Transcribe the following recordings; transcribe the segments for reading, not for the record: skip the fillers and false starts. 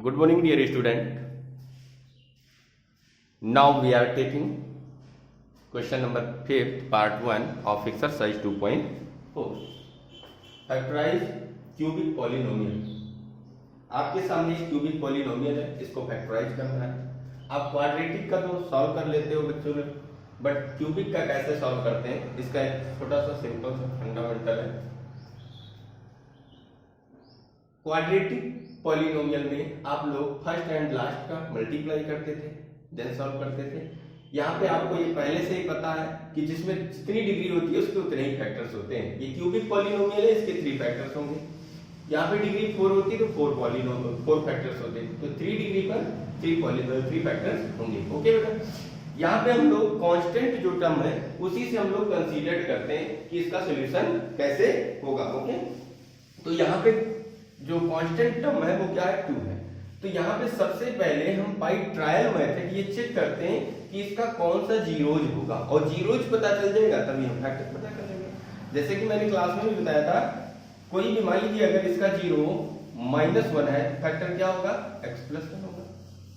Good morning, dear student. Now we are taking question number 5th, part 1 of exercise 2.4. Factorize cubic polynomial. आपके सामने एक cubic polynomial है, इसको factorise करना है। आप क्वाड्रेटिक का तो सॉल्व कर लेते हो बच्चों ने, बट क्यूबिक का कैसे सॉल्व करते हैं इसका एक छोटा सा सिंपल सा फंडामेंटल है। क्वाड्रेटिक पॉलिनोमियल में आप लोग फर्स्ट एंड लास्ट का मल्टीप्लाई करते थे, देन सॉल्व करते थे। यहाँ पे आपको ये पहले से ही पता है कि जिसमें जितनी डिग्री होती है उसके उतने ही फैक्टर्स होते हैं। ये क्यूबिक पॉलिनोमियल है, इसके 3 फैक्टर्स होंगे। यहाँ पे डिग्री 4 होती तो 4 फैक्टर्स होते, तो 3 डिग्री पर 3 फैक्टर्स होंगे। ओके बेटा, यहाँ पे हम लोग कांस्टेंट जो टर्म है उसी से हम लोग कंसीडर करते हैं कि इसका सोल्यूशन कैसे होगा। ओके, तो यहाँ पे जो कांस्टेंट टर्म है वो क्या है, 2 है। तो यहाँ पे सबसे पहले हम बाय ट्रायल मेथड ये चेक करते हैं कि इसका कौन सा जीरोज होगा, और जीरोज पता चल जाएगा तभी हम फैक्टर पता कर लेंगे। जैसे कि मैंने क्लास में भी बताया था, कोई भी मान लीजिए अगर इसका जीरो -1 है तो फैक्टर क्या होगा, x+1 होगा।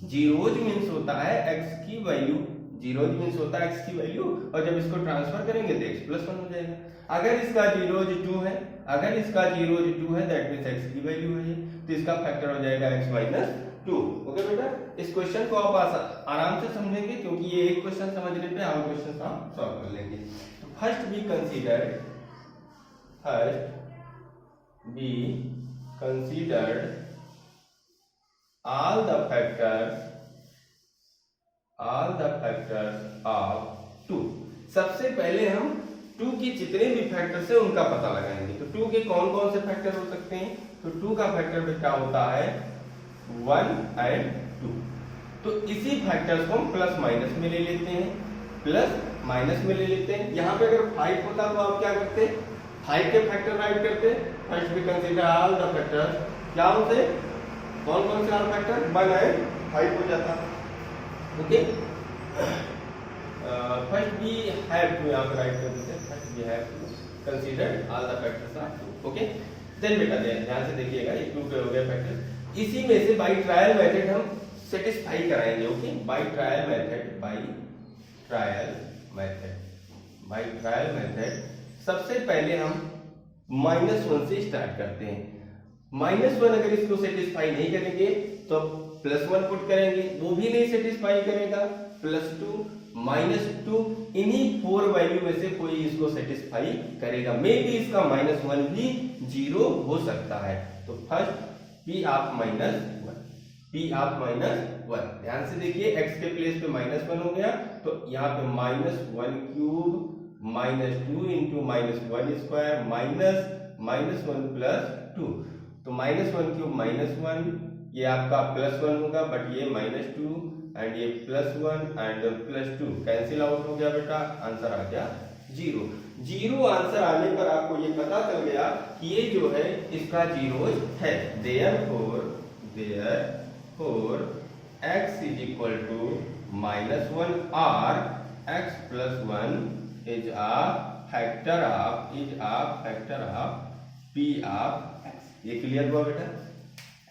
जीरोज मीन्स होता है x की वैल्यू, जीरोज मीन्स होता है x की वैल्यू, और जब इसको ट्रांसफर करेंगे तो x+1 हो जाएगा। अगर इसका जीरोज 2 है, अगर इसका जीरोज 2 है दैट मींस x की वैल्यू है, तो इसका फैक्टर हो जाएगा x-2। ओके बेटा, इस क्वेश्चन को आप आराम से समझेंगे क्योंकि ये एक क्वेश्चन समझने पे और क्वेश्चन आप सॉल्व कर लेंगे। तो first be considered all the factors of 2। सबसे पहले हम 2 के जितने भी फैक्टर्स हैं उनका पता लगाएंगे। तो 2 के कौन कौन से फैक्टर हो सकते हैं, तो 2 का फैक्टर बेटा होता है 1 and 2। तो इसी फैक्टर्स को हम प्लस माइनस में ले लेते हैं, प्लस माइनस में ले लेते हैं। यहाँ पे अगर 5 होता तो आप क्या करते, 5 के फैक्टर राइट करते। First we consider all the factors, क्या होते, कौन कौन से ऑल फैक्टर, 1 and 5 हो जाता। Okay, first we have to यहाँ पे राइट कर देते हैं, first we have to consider all the factors of 2। Okay, then बेटा ध्यान से देखिएगा, ये 2 पे हो गया फैक्टर। इसी में से बाय ट्रायल मेथड हम सेटिस्फाई कराएंगे। ओके, बाय ट्रायल मेथड सबसे पहले हम -1 से स्टार्ट करते हैं। -1 अगर इसको सेटिस्फाई नहीं करेंगे तो +1 पुट करेंगे, वो भी नहीं सेटिस्फाई करेगा, +2 -2, इन्हीं 4 वैल्यू में से कोई इसको सेटिस्फाई करेगा। मे बी इसका -1 भी 0 हो सकता है। तो फर्स्ट P ऑफ -1, ध्यान से देखिए, x के प्लेस पे -1 हो गया, तो यहाँ पे -1 क्यूब -2 इंटू -1 स्क्वायर -1 + 2। तो -1 क्यूब -1, ये आपका +1 होगा, बट ये -2 एंड ये +1 एंड +2 कैंसिल आउट हो गया बेटा, आंसर आ गया 0 आंसर आने पर आपको ये पता चल गया कि ये जो है इसका जीरोज है। Therefore x is equal to -1 और x+1 is a factor of P of x। ये क्लियर हुआ बेटा,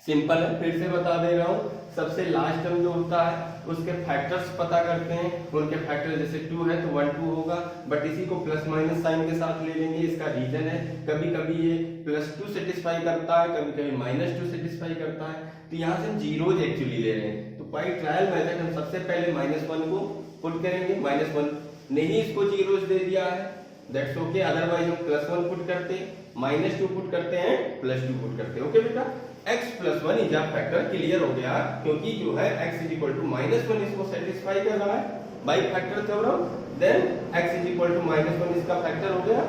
सिंपल है। फिर से बता दे रहा हूं, सबसे लास्ट टर्म जो होता है उसके फैक्टर्स पता करते हैं। उनके फैक्टर जैसे 2 है तो 1 2 होगा, बट इसी को प्लस माइनस साइन के साथ ले लेंगे। इसका रीजन है, कभी कभी ये +2 सेटिस्फाई करता है, कभी कभी -2 सेटिस्फाई करता है। तो यहाँ से हम जीरोज एक्चुअली ले रहे हैं। तो बाय ट्रायल मेथड हम सबसे पहले -1 को पुट करेंगे। -1 ने ही इसको जीरोज दे दिया है, दैट्स ओके। अदरवाइज हम +1 पुट करते, -2 पुट करते हैं, +2 पुट करते हैं। ओके बेटा, x+1 is a factor, clear हो गया, क्योंकि जो है x इज इक्वल टू -1 इसको सेटिस्फाई कर रहा है by factor theorem. Then x is equal to -1 इसका फैक्टर हो गया,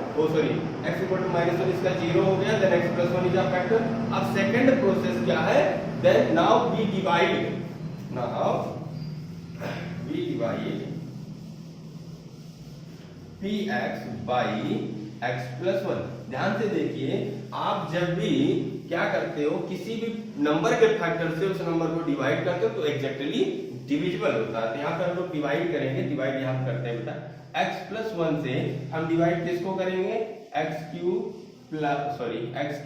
x इक्वल टू -1 इसका 0 हो गया, then x+1 is a factor. अब सेकंड प्रोसेस क्या है, then now we divide px by x+1। ध्यान से देखिए, आप जब भी क्या करते हो, किसी भी नंबर के फैक्टर से उस नंबर को डिवाइड करते हो तो एग्जैक्टली डिविजिबल होता है। तो यहाँ पे हम लोग डिवाइड करेंगे, डिवाइड यहाँ करते हैं बेटा। x+1 से हम डिवाइड किसको करेंगे, x³ - 2x² - x +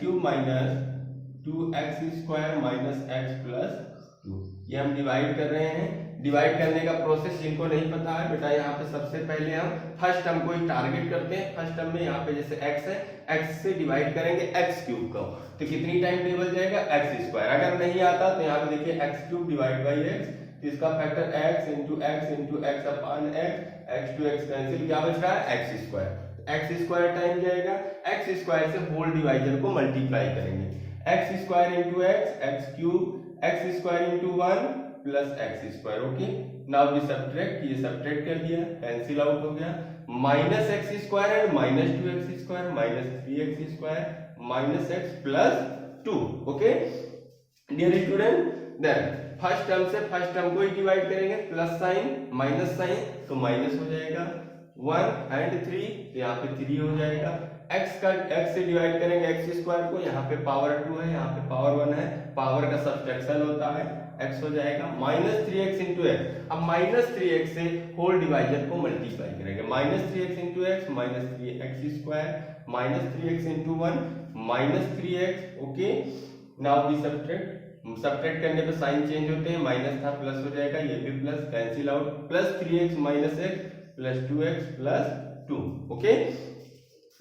2। ये हम डिवाइड कर रहे हैं। डिवाइड करने का प्रोसेस जिनको नहीं पता है बेटा, यहाँ पे सबसे पहले हम फर्स्ट टर्म को ही टारगेट करते हैं। फर्स्ट टर्म में यहाँ पे जैसे x है, x से डिवाइड करेंगे x क्यूब को, तो कितनी टाइम टेबल जाएगा x स्क्वायर। अगर नहीं आता तो यहाँ पे देखिए x cube divide by x, तो इसका factor x into x upon x to x cancel, क्या बच रहा है x square. x square time जाएगा, x स्क्वायर से होल डिवाइजर को मल्टीप्लाई करेंगे, x square into x cube, x square into 1 plus x square. Okay, now we subtract, ये subtract कर दिया, कैंसिल आउट हो गया। Minus x square and minus 2x square, minus 3x square minus x plus 2। Okay dear student, then first term से first term को ही divide करेंगे, plus sign minus sign तो माइनस हो जाएगा, 1 एंड 3 तो यहाँ पे 3 हो जाएगा। x से डिवाइड करेंगे x स्क्वायर को, यहाँ पे पावर 2 है, यहाँ पे पावर 1 है, पावर का सब्ट्रैक्शन होता है, x हो जाएगा माइनस 3x इंटू एक्स। अब माइनस 3x से होल डिवाइजर को मल्टीप्लाई करेंगे, minus 3x into x minus 3x square, minus 3x into 1 minus 3x। Okay now we subtract, subtract करने पे साइन चेंज होते हैं, माइनस था प्लस हो जाएगा, ये भी plus, cancel out, plus 3x minus x plus 2x plus 2। Okay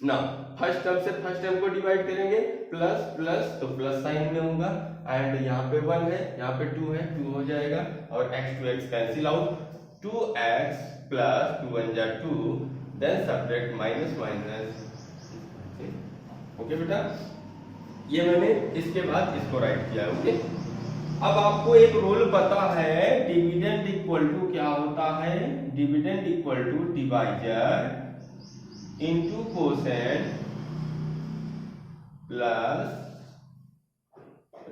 now first term से फर्स्ट टर्म को डिवाइड करेंगे, प्लस प्लस तो प्लस साइन में होगा, एंड यहाँ पे 1 है, यहाँ पे 2 है, 2 हो जाएगा, और x to x cancel out, 2x plus 2 1 जा 2, then subtract minus minus. Okay बेटा, ये मैंने इसके बाद इसको राइट किया। ओके अब आपको एक रूल पता है, डिविडेंड इक्वल टू क्या होता है, dividend equal to divisor into quotient plus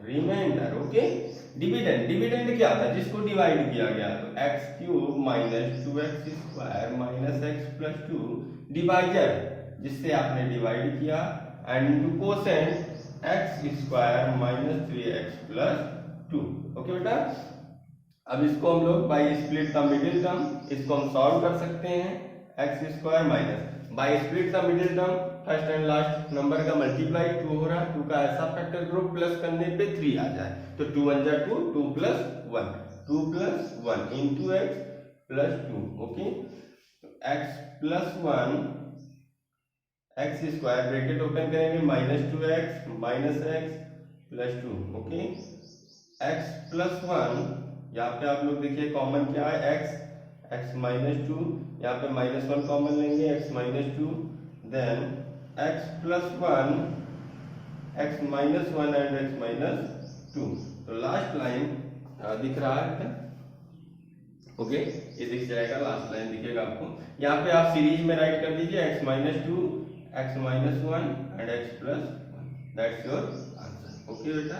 reminder. Okay dividend क्या था, जिसको डिवाइड किया गया, तो x cube minus 2x square minus x plus 2, divisor जिससे आपने डिवाइड किया, and into quotient x square minus 3x plus 2। Okay बेटा, अब इसको हम लोग by split the middle term, इसको हम सॉल्व कर सकते हैं, x square minus by split the middle term, first and last number का मल्टीप्लाई 2 हो रहा है, 2 का ऐसा फैक्टर ग्रुप प्लस करने पे 3 आ जाए, तो 2 1 जा 2, 2 plus 1, 2 plus 1 into x plus 2। Okay x plus 1 x square bracket open करेंगे, minus 2x minus x plus 2। Okay x plus 1, यहाँ पे आप लोग देखिए कॉमन क्या है, x माइनस 2, यहाँ पे माइनस 1 कॉमन लेंगे, x minus 2, then x plus 1, x minus 1 and x minus 2, तो लास्ट लाइन दिख रहा है। ओके ये दिख जाएगा, लास्ट लाइन दिखेगा आपको, यहाँ पे आप सीरीज में राइट कर दीजिए, x minus 2, x minus 1 and x plus 1, that's your answer. Okay बेटा